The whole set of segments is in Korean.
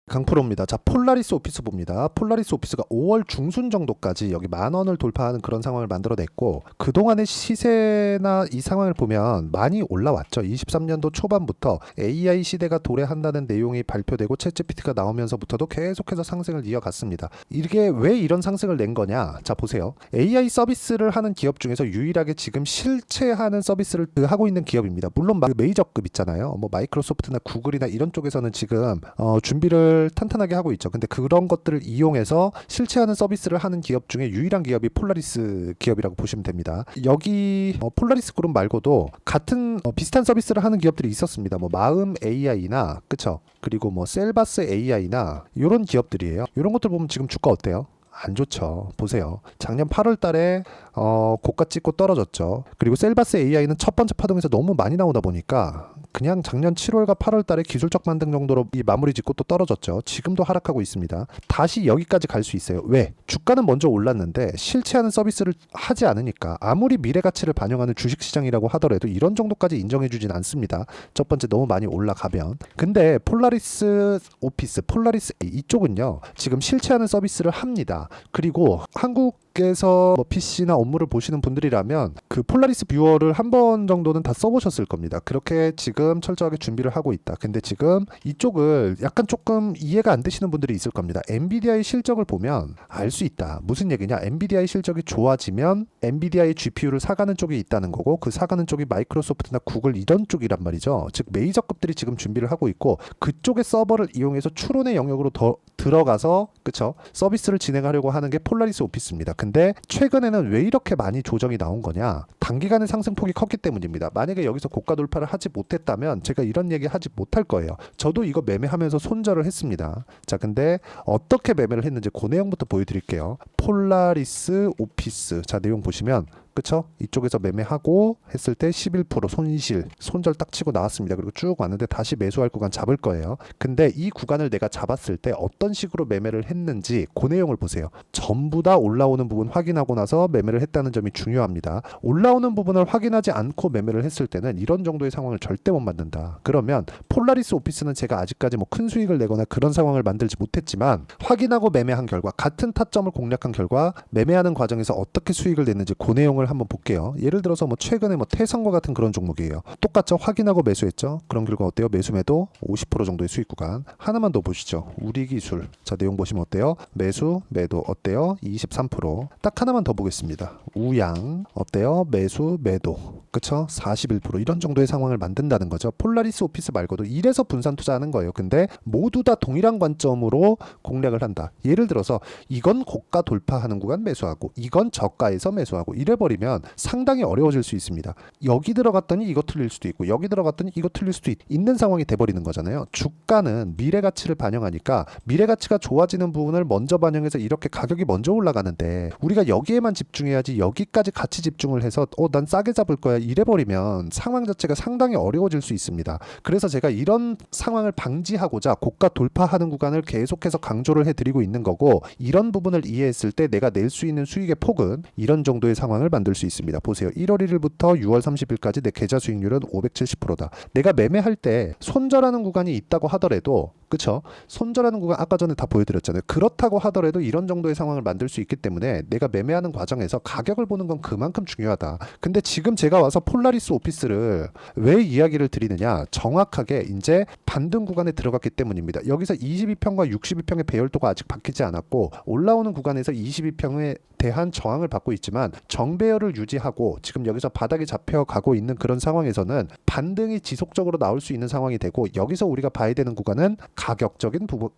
강프로입니다. 자, 폴라리스 오피스 봅니다. 폴라리스 오피스가 5월 중순 정도까지 여기 10,000원을 돌파하는 그런 상황을 만들어냈고, 그동안의 시세나 이 상황을 보면 많이 올라왔죠. 23년도 초반부터 AI 시대가 도래한다는 내용이 발표되고 챗GPT가 나오면서부터도 계속해서 상승을 이어갔습니다. 이게 왜 이런 상승을 낸 거냐? 자, 보세요. AI 서비스를 하는 기업 중에서 유일하게 지금 실체하는 서비스를 하고 있는 기업입니다. 물론 메이저급 있잖아요. 뭐 마이크로소프트나 구글이나 이런 쪽에서는 지금 준비를 탄탄하게 하고 있죠. 근데 그런 것들을 이용해서 실체하는 서비스를 하는 기업 중에 유일한 기업이 폴라리스 기업이라고 보시면 됩니다. 여기 폴라리스 그룹 말고도 같은 비슷한 서비스를 하는 기업들이 있었습니다. 뭐 마음 AI나 그쵸? 그리고 뭐 셀바스 AI나 이런 기업들이에요. 이런 것들 보면 지금 주가 어때요? 안 좋죠. 보세요. 작년 8월 달에 고가 찍고 떨어졌죠. 그리고 셀바스 AI는 첫 번째 파동에서 너무 많이 나오다 보니까 그냥 작년 7월과 8월 달에 기술적 반등 정도로 이 마무리 짓고 또 떨어졌죠. 지금도 하락하고 있습니다. 다시 여기까지 갈 수 있어요. 왜? 주가는 먼저 올랐는데 실체하는 서비스를 하지 않으니까 아무리 미래 가치를 반영하는 주식시장이라고 하더라도 이런 정도까지 인정해주진 않습니다. 첫 번째 너무 많이 올라가면. 근데 폴라리스 오피스, 폴라리스 이쪽은요. 지금 실체하는 서비스를 합니다. 그리고 한국에서 뭐 PC나 업무를 보시는 분들이라면 그 폴라리스 뷰어를 한 번 정도는 다 써보셨을 겁니다. 그렇게 지금 철저하게 준비를 하고 있다. 근데 지금 이쪽을 약간 조금 이해가 안 되시는 분들이 있을 겁니다. 엔비디아의 실적을 보면 알 수 있다. 무슨 얘기냐? 엔비디아의 실적이 좋아지면 엔비디아의 GPU를 사가는 쪽이 있다는 거고, 그 사가는 쪽이 마이크로소프트나 구글 이런 쪽이란 말이죠. 즉 메이저급들이 지금 준비를 하고 있고, 그쪽의 서버를 이용해서 추론의 영역으로 더 들어가서 그쵸? 서비스를 진행하려고 하는 게 폴라리스 오피스입니다. 근데 최근에는 왜 이렇게 많이 조정이 나온 거냐? 단기간의 상승폭이 컸기 때문입니다. 만약에 여기서 고가 돌파를 하지 못했다면 제가 이런 얘기 하지 못할 거예요. 저도 이거 매매하면서 손절을 했습니다. 자, 근데 어떻게 매매를 했는지 그 내용부터 보여드릴게요. 폴라리스 오피스. 자, 내용 보시면 그쵸? 이쪽에서 매매하고 했을 때 11% 손절 딱 치고 나왔습니다. 그리고 쭉 왔는데 다시 매수할 구간 잡을 거예요. 근데 이 구간을 내가 잡았을 때 어떤 식으로 매매를 했는지 그 내용을 보세요. 전부 다 올라오는 부분 확인하고 나서 매매를 했다는 점이 중요합니다. 올라오는 부분을 확인하지 않고 매매를 했을 때는 이런 정도의 상황을 절대 못 만든다. 그러면 폴라리스 오피스는 제가 아직까지 뭐 큰 수익을 내거나 그런 상황을 만들지 못했지만, 확인하고 매매한 결과, 같은 타점을 공략한 결과 매매하는 과정에서 어떻게 수익을 냈는지 그 내용을 한번 볼게요. 예를 들어서 뭐 최근에 뭐 태성과 같은 그런 종목이에요. 똑같죠? 확인하고 매수했죠? 그런 결과 어때요? 매수 매도 50% 정도의 수익 구간. 하나만 더 보시죠. 우리기술. 자, 내용 보시면 어때요? 매수 매도 어때요? 23%. 딱 하나만 더 보겠습니다. 우양 어때요? 매수 매도. 그쵸? 41% 이런 정도의 상황을 만든다는 거죠. 폴라리스 오피스 말고도 이래서 분산 투자하는 거예요. 근데 모두 다 동일한 관점으로 공략을 한다. 예를 들어서 이건 고가 돌파하는 구간 매수하고, 이건 저가에서 매수하고, 이래버리면 상당히 어려워질 수 있습니다. 여기 들어갔더니 이거 틀릴 수도 있고, 여기 들어갔더니 이거 틀릴 수도 있는 상황이 돼버리는 거잖아요. 주가는 미래 가치를 반영하니까 미래 가치가 좋아지는 부분을 먼저 반영해서 이렇게 가격이 먼저 올라가는데, 우리가 여기에만 집중해야지 여기까지 같이 집중을 해서 난 싸게 잡을 거야 이래버리면 상황 자체가 상당히 어려워질 수 있습니다. 그래서 제가 이런 상황을 방지하고자 고가 돌파하는 구간을 계속해서 강조를 해드리고 있는 거고, 이런 부분을 이해했을 때 내가 낼 수 있는 수익의 폭은 이런 정도의 상황을 만들 수 있습니다. 보세요. 1월 1일부터 6월 30일까지 내 계좌 수익률은 570%다. 내가 매매할 때 손절하는 구간이 있다고 하더라도, 그쵸? 손절하는 구간 아까 전에 다 보여드렸잖아요. 그렇다고 하더라도 이런 정도의 상황을 만들 수 있기 때문에 내가 매매하는 과정에서 가격을 보는 건 그만큼 중요하다. 근데 지금 제가 와서 폴라리스 오피스를 왜 이야기를 드리느냐? 정확하게 이제 반등 구간에 들어갔기 때문입니다. 여기서 22평과 62평의 배열도가 아직 바뀌지 않았고, 올라오는 구간에서 22평에 대한 저항을 받고 있지만 정배열을 유지하고 지금 여기서 바닥에 잡혀가고 있는 그런 상황에서는 반등이 지속적으로 나올 수 있는 상황이 되고, 여기서 우리가 봐야 되는 구간은 가격적인 부분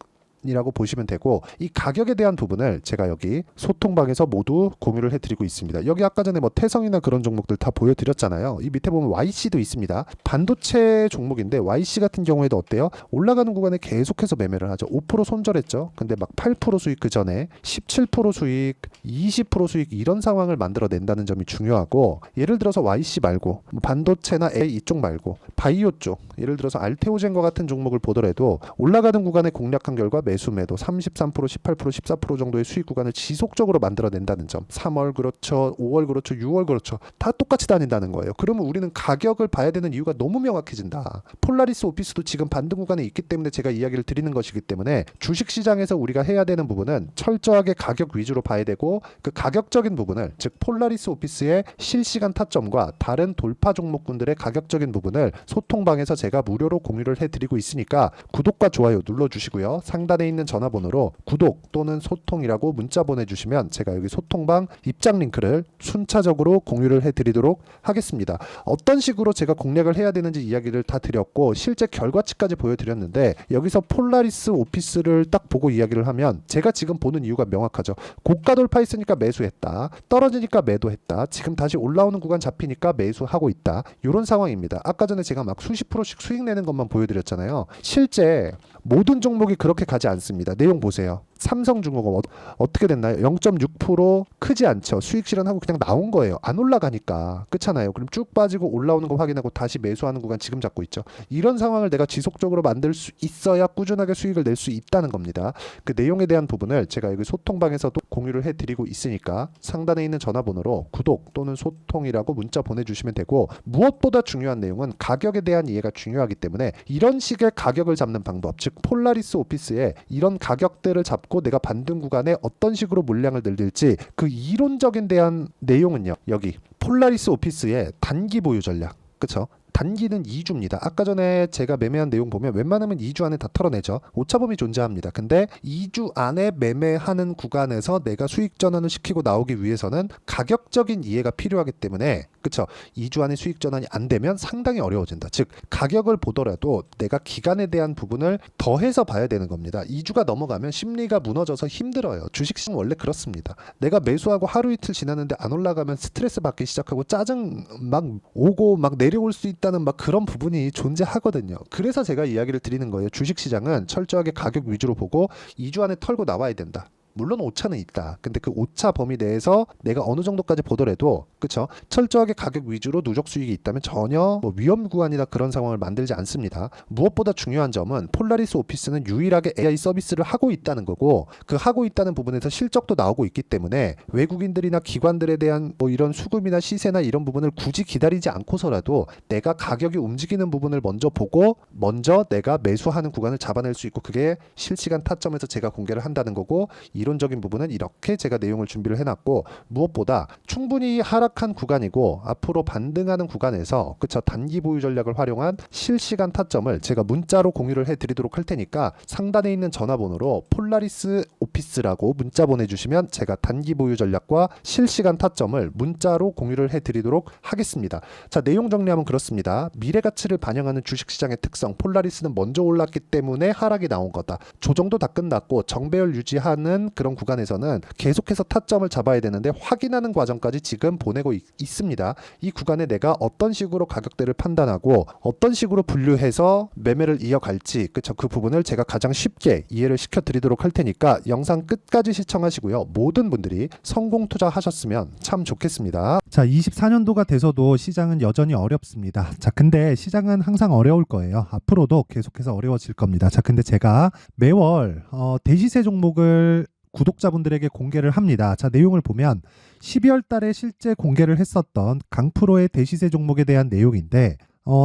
이라고 보시면 되고, 이 가격에 대한 부분을 제가 여기 소통방에서 모두 공유를 해드리고 있습니다. 여기 아까 전에 뭐 태성이나 그런 종목들 다 보여드렸잖아요. 이 밑에 보면 YC도 있습니다. 반도체 종목인데 YC 같은 경우에도 어때요? 올라가는 구간에 계속해서 매매를 하죠. 5% 손절했죠. 근데 막 8% 수익, 그 전에 17% 수익, 20% 수익, 이런 상황을 만들어낸다는 점이 중요하고, 예를 들어서 YC 말고 반도체나 A 이쪽 말고 바이오 쪽, 예를 들어서 알테오젠과 같은 종목을 보더라도 올라가는 구간에 공략한 결과 매수 매도 33%, 18%, 14% 정도의 수익 구간을 지속적으로 만들어낸다는 점. 3월 그렇죠, 5월 그렇죠, 6월 그렇죠. 다 똑같이 다닌다는 거예요. 그러면 우리는 가격을 봐야 되는 이유가 너무 명확해진다. 폴라리스 오피스도 지금 반등 구간에 있기 때문에 제가 이야기를 드리는 것이기 때문에 주식시장에서 우리가 해야 되는 부분은 철저하게 가격 위주로 봐야 되고, 그 가격적인 부분을, 즉 폴라리스 오피스의 실시간 타점과 다른 돌파 종목군들의 가격적인 부분을 소통방에서 제가 무료로 공유를 해드리고 있으니까 구독과 좋아요 눌러주시고요. 상단에 있는 전화번호로 구독 또는 소통이라고 문자 보내주시면 제가 여기 소통방 입장 링크를 순차적으로 공유를 해드리도록 하겠습니다. 어떤 식으로 제가 공략을 해야 되는지 이야기를 다 드렸고 실제 결과치까지 보여드렸는데, 여기서 폴라리스 오피스를 딱 보고 이야기를 하면 제가 지금 보는 이유가 명확하죠. 고가 돌파했으니까 매수했다, 떨어지니까 매도했다, 지금 다시 올라오는 구간 잡히니까 매수하고 있다, 이런 상황입니다. 아까 전에 제가 막 수십 프로씩 수익 내는 것만 보여드렸잖아요. 실제 모든 종목이 그렇게 가지 않습니다. 내용 보세요. 삼성중공업 어떻게 됐나요? 0.6% 크지 않죠. 수익 실현하고 그냥 나온 거예요. 안 올라가니까. 그렇잖아요. 그럼 쭉 빠지고 올라오는 거 확인하고 다시 매수하는 구간 지금 잡고 있죠. 이런 상황을 내가 지속적으로 만들 수 있어야 꾸준하게 수익을 낼 수 있다는 겁니다. 그 내용에 대한 부분을 제가 여기 소통방에서도 공유를 해드리고 있으니까 상단에 있는 전화번호로 구독 또는 소통이라고 문자 보내주시면 되고, 무엇보다 중요한 내용은 가격에 대한 이해가 중요하기 때문에 이런 식의 가격을 잡는 방법, 즉 폴라리스 오피스의 이런 가격대를 잡고 내가 반등 구간에 어떤 식으로 물량을 늘릴지, 그 이론적인 대한 내용은요, 여기 폴라리스 오피스의 단기 보유 전략, 그쵸? 단기는 2주입니다. 아까 전에 제가 매매한 내용 보면 웬만하면 2주 안에 다 털어내죠. 오차범위 존재합니다. 근데 2주 안에 매매하는 구간에서 내가 수익 전환을 시키고 나오기 위해서는 가격적인 이해가 필요하기 때문에, 그쵸? 2주 안에 수익 전환이 안 되면 상당히 어려워진다. 즉 가격을 보더라도 내가 기간에 대한 부분을 더해서 봐야 되는 겁니다. 2주가 넘어가면 심리가 무너져서 힘들어요. 주식시장 원래 그렇습니다. 내가 매수하고 하루 이틀 지났는데 안 올라가면 스트레스 받기 시작하고 짜증 막 오고 막 내려올 수 있다는 막 그런 부분이 존재하거든요. 그래서 제가 이야기를 드리는 거예요. 주식시장은 철저하게 가격 위주로 보고 2주 안에 털고 나와야 된다. 물론 오차는 있다. 근데 그 오차 범위 내에서 내가 어느 정도까지 보더라도, 그쵸? 철저하게 가격 위주로 누적 수익이 있다면 전혀 뭐 위험 구간이나 그런 상황을 만들지 않습니다. 무엇보다 중요한 점은 폴라리스 오피스는 유일하게 AI 서비스를 하고 있다는 거고, 그 하고 있다는 부분에서 실적도 나오고 있기 때문에 외국인들이나 기관들에 대한 뭐 이런 수급이나 시세나 이런 부분을 굳이 기다리지 않고서라도 내가 가격이 움직이는 부분을 먼저 보고 먼저 내가 매수하는 구간을 잡아낼 수 있고, 그게 실시간 타점에서 제가 공개를 한다는 거고, 이론적인 부분은 이렇게 제가 내용을 준비를 해놨고, 무엇보다 충분히 하락한 구간이고 앞으로 반등하는 구간에서, 그쵸, 단기 보유 전략을 활용한 실시간 타점을 제가 문자로 공유를 해드리도록 할 테니까 상단에 있는 전화번호로 폴라리스 오피스라고 문자 보내주시면 제가 단기 보유 전략과 실시간 타점을 문자로 공유를 해드리도록 하겠습니다. 자, 내용 정리하면 그렇습니다. 미래 가치를 반영하는 주식시장의 특성, 폴라리스는 먼저 올랐기 때문에 하락이 나온 거다. 조정도 다 끝났고 정배열 유지하는 그런 구간에서는 계속해서 타점을 잡아야 되는데 확인하는 과정까지 지금 보내고 있습니다. 이 구간에 내가 어떤 식으로 가격대를 판단하고 어떤 식으로 분류해서 매매를 이어갈지, 그쵸, 그 부분을 제가 가장 쉽게 이해를 시켜드리도록 할 테니까 영상 끝까지 시청하시고요. 모든 분들이 성공 투자하셨으면 참 좋겠습니다. 자, 24년도가 돼서도 시장은 여전히 어렵습니다. 자, 근데 시장은 항상 어려울 거예요. 앞으로도 계속해서 어려워질 겁니다. 자, 근데 제가 매월 대시세 종목을 구독자분들에게 공개를 합니다. 자, 내용을 보면 12월 달에 실제 공개를 했었던 강프로의 대시세 종목에 대한 내용인데,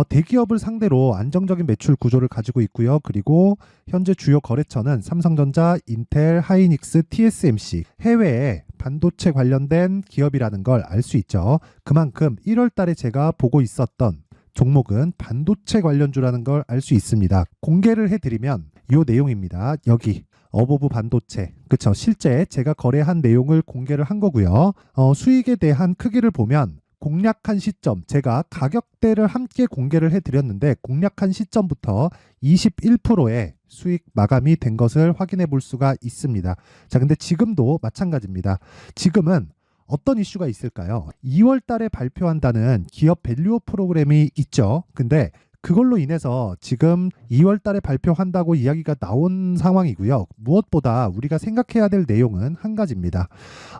대기업을 상대로 안정적인 매출 구조를 가지고 있고요. 그리고 현재 주요 거래처는 삼성전자, 인텔, 하이닉스, TSMC, 해외에 반도체 관련된 기업이라는 걸 알 수 있죠. 그만큼 1월 달에 제가 보고 있었던 종목은 반도체 관련주라는 걸 알 수 있습니다. 공개를 해드리면 이 내용입니다. 여기 어보브 반도체, 그쵸? 실제 제가 거래한 내용을 공개를 한 거고요. 수익에 대한 크기를 보면 공략한 시점, 제가 가격대를 함께 공개를 해드렸는데 공략한 시점부터 21%의 수익 마감이 된 것을 확인해 볼 수가 있습니다. 자, 근데 지금도 마찬가지입니다. 지금은 어떤 이슈가 있을까요? 2월 달에 발표한다는 기업 밸류업 프로그램이 있죠. 근데 그걸로 인해서 지금 2월 달에 발표한다고 이야기가 나온 상황이고요. 무엇보다 우리가 생각해야 될 내용은 한 가지입니다.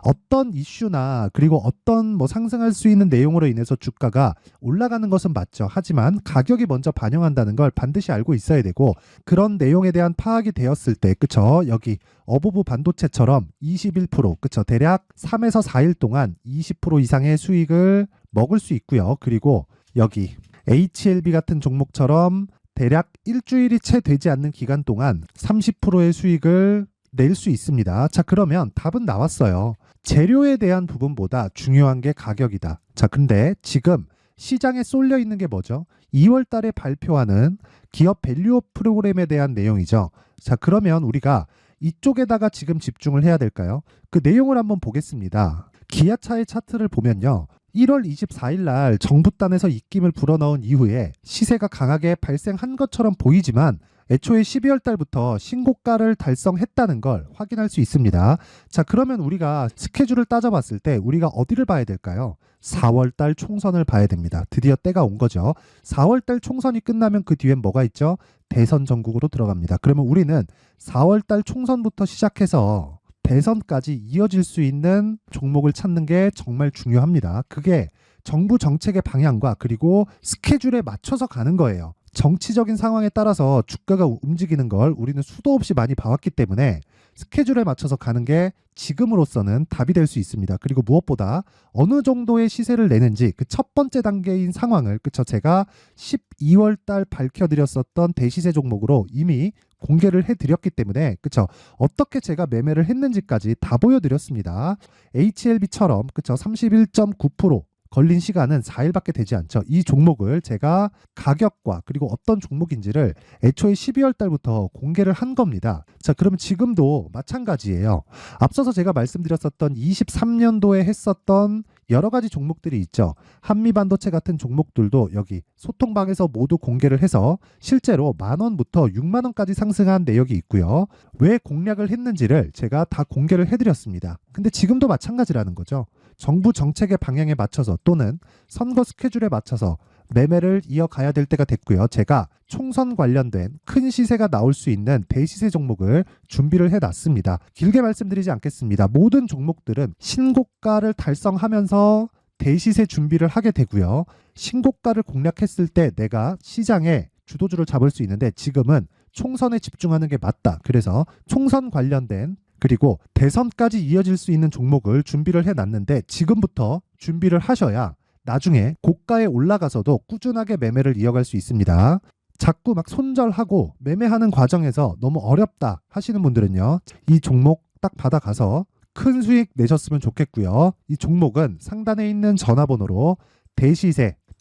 어떤 이슈나 그리고 어떤 뭐 상승할 수 있는 내용으로 인해서 주가가 올라가는 것은 맞죠. 하지만 가격이 먼저 반영한다는 걸 반드시 알고 있어야 되고, 그런 내용에 대한 파악이 되었을 때, 그쵸? 여기 어부부 반도체처럼 21%, 그쵸? 대략 3에서 4일 동안 20% 이상의 수익을 먹을 수 있고요. 그리고 여기 HLB 같은 종목처럼 대략 일주일이 채 되지 않는 기간 동안 30%의 수익을 낼 수 있습니다. 자, 그러면 답은 나왔어요. 재료에 대한 부분보다 중요한 게 가격이다. 자, 근데 지금 시장에 쏠려 있는 게 뭐죠? 2월 달에 발표하는 기업 밸류업 프로그램에 대한 내용이죠. 자, 그러면 우리가 이쪽에다가 지금 집중을 해야 될까요? 그 내용을 한번 보겠습니다. 기아차의 차트를 보면요. 1월 24일 날 정부단에서 입김을 불어넣은 이후에 시세가 강하게 발생한 것처럼 보이지만 애초에 12월 달부터 신고가를 달성했다는 걸 확인할 수 있습니다. 자, 그러면 우리가 스케줄을 따져봤을 때 우리가 어디를 봐야 될까요? 4월 달 총선을 봐야 됩니다. 드디어 때가 온 거죠. 4월 달 총선이 끝나면 그 뒤엔 뭐가 있죠? 대선 전국으로 들어갑니다. 그러면 우리는 4월 달 총선부터 시작해서 대선까지 이어질 수 있는 종목을 찾는 게 정말 중요합니다. 그게 정부 정책의 방향과 그리고 스케줄에 맞춰서 가는 거예요. 정치적인 상황에 따라서 주가가 움직이는 걸 우리는 수도 없이 많이 봐왔기 때문에 스케줄에 맞춰서 가는 게 지금으로서는 답이 될 수 있습니다. 그리고 무엇보다 어느 정도의 시세를 내는지 그 첫 번째 단계인 상황을, 그쵸, 제가 12월 달 밝혀드렸었던 대시세 종목으로 이미 공개를 해드렸기 때문에, 그쵸, 어떻게 제가 매매를 했는지까지 다 보여드렸습니다. HLB처럼, 그쵸, 31.9% 걸린 시간은 4일밖에 되지 않죠. 이 종목을 제가 가격과 그리고 어떤 종목인지를 애초에 12월 달부터 공개를 한 겁니다. 자, 그러면 지금도 마찬가지예요. 앞서서 제가 말씀드렸었던 23년도에 했었던 여러 가지 종목들이 있죠. 한미반도체 같은 종목들도 여기 소통방에서 모두 공개를 해서 실제로 10,000원부터 60,000원까지 상승한 내역이 있고요. 왜 공략을 했는지를 제가 다 공개를 해드렸습니다. 근데 지금도 마찬가지라는 거죠. 정부 정책의 방향에 맞춰서 또는 선거 스케줄에 맞춰서 매매를 이어가야 될 때가 됐고요. 제가 총선 관련된 큰 시세가 나올 수 있는 대시세 종목을 준비를 해놨습니다. 길게 말씀드리지 않겠습니다. 모든 종목들은 신고가를 달성하면서 대시세 준비를 하게 되고요. 신고가를 공략했을 때 내가 시장에 주도주를 잡을 수 있는데 지금은 총선에 집중하는 게 맞다. 그래서 총선 관련된 그리고 대선까지 이어질 수 있는 종목을 준비를 해놨는데 지금부터 준비를 하셔야 나중에 고가에 올라가서도 꾸준하게 매매를 이어갈 수 있습니다. 자꾸 막 손절하고 매매하는 과정에서 너무 어렵다 하시는 분들은요, 이 종목 딱 받아가서 큰 수익 내셨으면 좋겠고요. 이 종목은 상단에 있는 전화번호로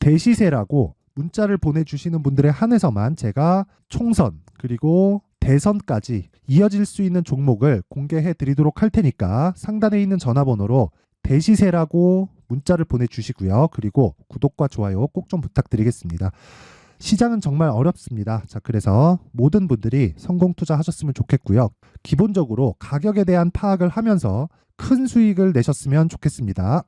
대시세라고 문자를 보내주시는 분들에 한해서만 제가 총선 그리고 대선까지 이어질 수 있는 종목을 공개해 드리도록 할 테니까 상단에 있는 전화번호로 대시세라고 문자를 보내주시고요. 그리고 구독과 좋아요 꼭 좀 부탁드리겠습니다. 시장은 정말 어렵습니다. 자, 그래서 모든 분들이 성공 투자하셨으면 좋겠고요. 기본적으로 가격에 대한 파악을 하면서 큰 수익을 내셨으면 좋겠습니다.